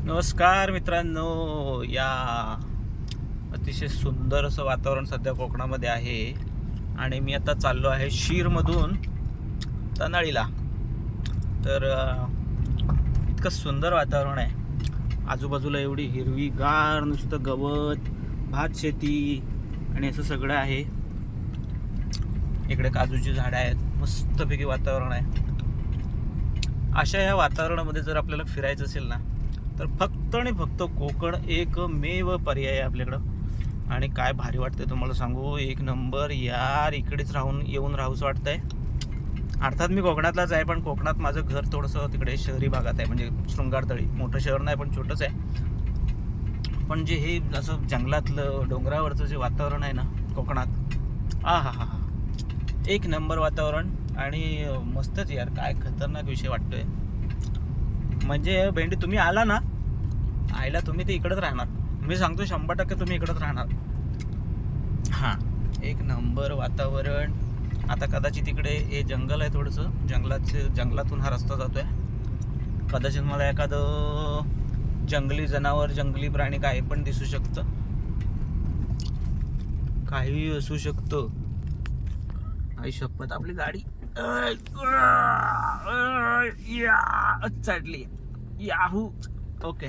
नमस्कार मित्रांनो. या अतिशय सुंदर असं वातावरण सध्या कोकणामध्ये आहे आणि मी आता चाललो आहे शिरमधून तनाळीला. तर इतकं सुंदर वातावरण आहे. आजूबाजूला एवढी हिरवीगार नुसतं गवत, भात शेती आणि असं सगळं आहे. इकडे काजूची झाडं आहेत. मस्तपैकी वातावरण आहे. अशा या वातावरणामध्ये जर आपल्याला फिरायचं असेल ना तर फक्त आणि फक्त कोकण एकमेव पर्याय आहे आपल्याकडं. आणि काय भारी वाटतंय तुम्हाला सांगू. एक नंबर यार. इकडेच येऊन राहूच वाटतंय. अर्थात मी कोकणातलाच आहे, पण कोकणात माझं घर थोडंसं तिकडे शहरी भागात आहे, म्हणजे शृंगारतळी. मोठं शहर नाही पण छोटंच आहे. पण जे हे असं जंगलातलं डोंगरावरचं जे वातावरण आहे ना कोकणात, हा एक नंबर वातावरण. आणि मस्तच यार. काय खतरनाक विषय वाटतोय. म्हणजे भेंडी तुम्ही आला ना आईला, तुम्ही ते इकडंच राहणार. मी सांगतो 100% तुम्ही इकडंच राहणार. हां, एक नंबर वातावरण. आता कदाचित इकडे हे जंगल आहे थोडंसं. जंगलातून हा रस्ता जातोय. कदाचित मला एखादं जंगली जनावर, जंगली प्राणी काही पण दिसू शकतं. काही असू शकतं. आई शपथ, आपली गाडी चढली. याहू. ओके,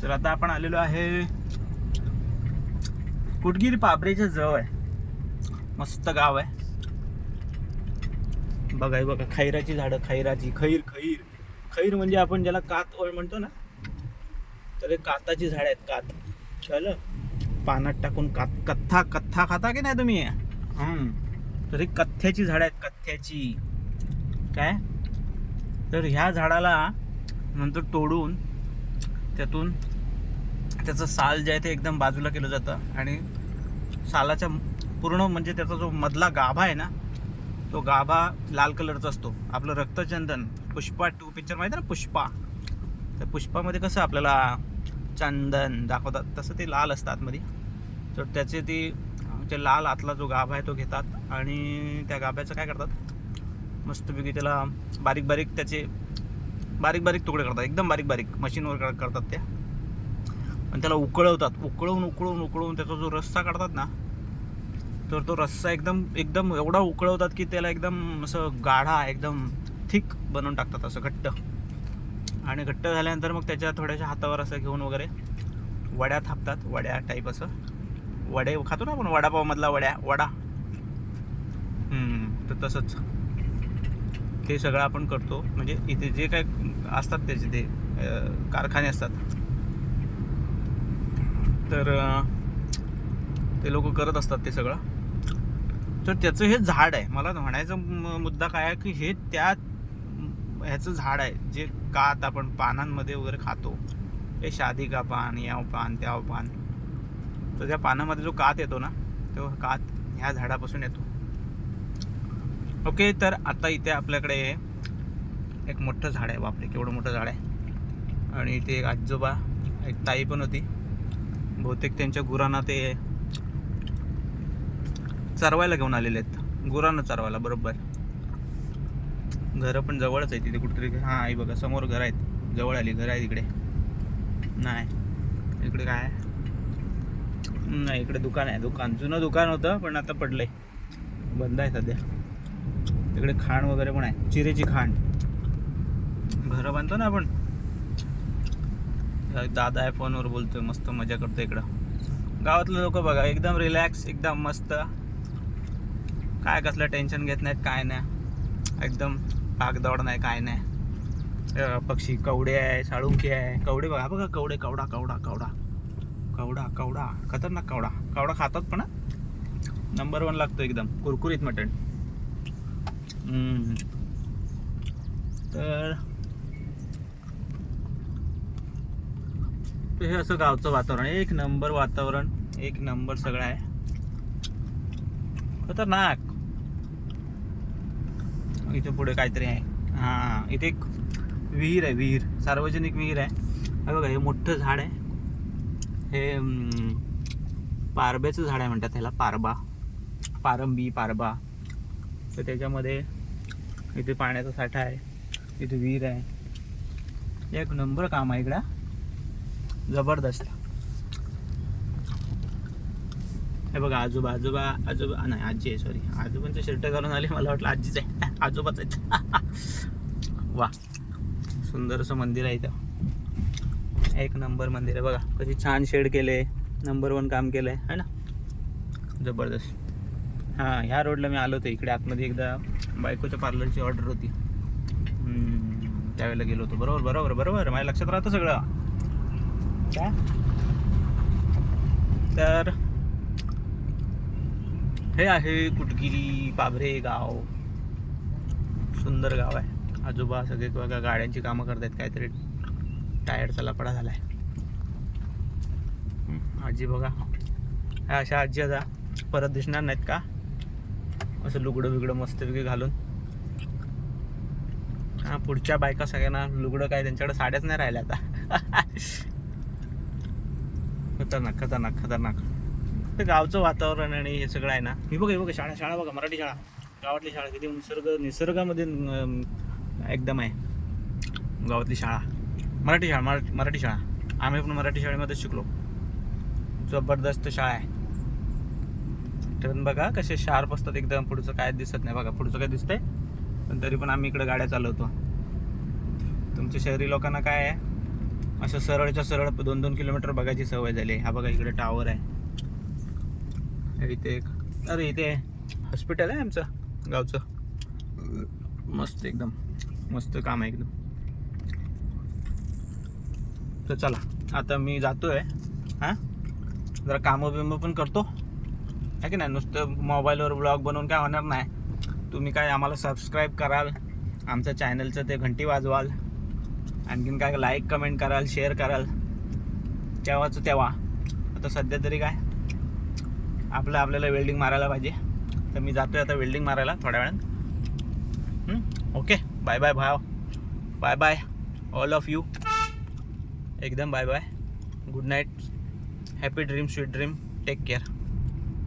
तर आता आपण आलेलो आहे कुटगिरी पाबरेच्या जवळ आहे. मस्त गाव आहे. बघा खैराची झाडं. खैर म्हणजे आपण ज्याला कात म्हणतो ना, तर हे काताची झाड आहेत. कात चल पानात टाकून कथ्था खाता की नाही तुम्ही? तर ही कथ्याची झाड आहेत. कथ्याची काय, तर ह्या झाडाला नंतर तोडून त्यातून त्याचं साल जे आहे ते एकदम बाजूला केलं जातं आणि सालाच्या पूर्ण म्हणजे त्याचा जो मधला गाभा आहे ना, तो गाभा लाल कलरचा असतो. आपलं रक्तचंदन, पुष्पा 2 पिक्चर माहिती आहे ना, पुष्पा. त्या पुष्पामध्ये कसं आपल्याला चंदन दाखवतात, तसं ते लाल असतं आतमध्ये. तर त्याचे ते लाल आतला जो गाभा आहे तो घेतात आणि त्या गाभ्याचं काय करतात, मस्तपैकी त्याला बारीक बारीक तुकडे करतात. एकदम बारीक मशीनवर करतात त्या. आणि त्याला उकळवतात. उकळून त्याचा जो रस्सा काढतात ना, तर तो रस्सा एकदम एवढा उकळवतात की त्याला एकदम असं गाढा, एकदम थिक बनवून टाकतात, असं घट्ट. आणि घट्ट झाल्यानंतर मग त्याच्या थोड्याशा हातावर असं घेऊन वगैरे वड्या थापतात. वड्या टाईप असं. वडे खातो ना आपण, वडापावमधला वडा. तर तसंच ते सगळं आपण करतो. म्हणजे इथे जे काय असतात त्याचे ते कारखाने असतात, तर ते लोक करत असतात ते सगळं. तर त्याचं हे झाड आहे. मला म्हणायचा मुद्दा काय आहे की हे ह्याचं झाड आहे जे कात आपण पानांमध्ये वगैरे खातो. हे शादी का पान, याव पान, त्याव पान. तर त्या पानामध्ये जो कात येतो ना, तो कात ह्या झाडापासून येतो. ओके, तर आता इथे आपल्याकडे एक मोठं झाड आहे. बापरे, केवढं मोठं झाड आहे. आणि इथे एक आजोबा, एक ताई पण होती. बहुतेक त्यांच्या गुरांना ते चरवायला घेऊन आलेले आहेत. गुरांना चरवायला. बरोबर. घरं पण जवळच आहे तिथे कुठेतरी. हां, आई बघा समोर घर आहेत. जवळ आली घर आहे इकडे. नाही, इकडे काय आहे? नाही, इकडे दुकान आहे. जुनं दुकान होतं पण आता पडलंय, बंद आहे सध्या. तिकडे खाण वगैरे पण आहे. चिरेची खाण. घरं बांधतो ना आपण. दादा आहे, फोनवर बोलतोय, मस्त मजा करतो इकडं. गावातले लोक बघा एकदम रिलॅक्स, एकदम मस्त. काय कसलं टेन्शन घेत नाहीत, काय नाही. एकदम भागदौड नाही, काय नाही. पक्षी कवडे आहे, साळुंकी आहे. कवडे बघा कवडे. कवडा खतरनाक. कवडा खातात पण नंबर 1 लागतो, एकदम कुरकुरीत मटण. तर हे असं गावचं वातावरण. एक नंबर वातावरण, एक नंबर सगळं आहे. खतरनाक. इथे पुढे काहीतरी आहे. हां, इथे एक विहीर आहे. सार्वजनिक विहीर आहे. हे बघा, हे मोठं झाड आहे. हे पारब्याचं झाड आहे म्हणतात त्याला. पारबा. तर त्याच्यामध्ये इथे पाण्याचा साठा आहे. इथे विहीर आहे. एक नंबर काम आहे इकडं, जबरदस्त. हे बघा आजोबा आजोबा आजोबा नाही आजी आहे, सॉरी आजोबांचं शर्ट घालून आले, मला वाटलं आजीच आहे. आजोबाच आहेत. वा, सुंदर असं मंदिर आहे इथं, एक नंबर मंदिर आहे. बघा कशी छान शेड केले, नंबर 1 काम केलं आहे, है ना, जबरदस्त. हां, ह्या रोडला मी आलो होतो इकडे आतमध्ये, एकदा बायकोच्या पार्लरची ऑर्डर होती, त्यावेळेला गेलो होतो. बरोबर बरोबर बरोबर, माझ्या लक्षात राहतं सगळं. काय तर हे आहे कुटगिरी पाभरे गाव, सुंदर गाव आहे. आजोबा सगळे बघा गाड्यांची कामं करतात, काहीतरी टायरचा लपडा झालाय. आजी बघा, ह्या अशा आजी आता परत दिसणार नाहीत का, असं लुगडं बिगडं मस्तपैकी घालून. हा, पुढच्या बायका सगळ्यांना लुगडं काय, त्यांच्याकडे साड्याच नाही राहिल्या आता. खतरनाक खतरनाक खतरनाक. ते गावचं वातावरण आणि हे सगळं आहे ना. ही बघा, हे बघा शाळा, शाळा बघा, मराठी शाळा, गावातली शाळा, किती निसर्गामध्ये एकदम आहे गावातली शाळा. मराठी शाळा, मराठी शाळा, आम्ही पण मराठी शाळेमध्ये शिकलो. जबरदस्त शाळा आहे. तर बघा कसे शार्प असतात एकदम, पुढचं काय दिसत नाही बघा, पुढचं काय दिसतंय, पण तरी पण आम्ही इकडे गाड्या चालवतो. तुमच्या शहरी लोकांना काय आहे, असं सरळच्या सरळ 2-2 किलोमीटर बघायची सवय झाली. हा बघा इकडे टावर आहे, इथे एक, अरे इथे हॉस्पिटल आहे आमचं गावचं, मस्त एकदम मस्त काम आहे एकदम. तर चला आता मी जातोय, हां जरा कामं बिमं पण करतो, आहे की नाही. नुसतं मोबाईलवर ब्लॉग बनवून काय होणार नाही. तुम्ही काय आम्हाला सबस्क्राईब कराल, आमच्या चॅनलचं ते घंटी वाजवाल, आणखीन काय लाईक कमेंट कराल, शेअर कराल, तेव्हाच तेव्हा. आता सध्या तरी काय आपल्याला वेल्डिंग मारायला पाहिजे, तर मी जातोय आता वेल्डिंग मारायला थोड्या वेळात. ओके, बाय बाय भाव, bye bye all of you, एकदम bye bye, good night, happy dream, sweet dream, take care.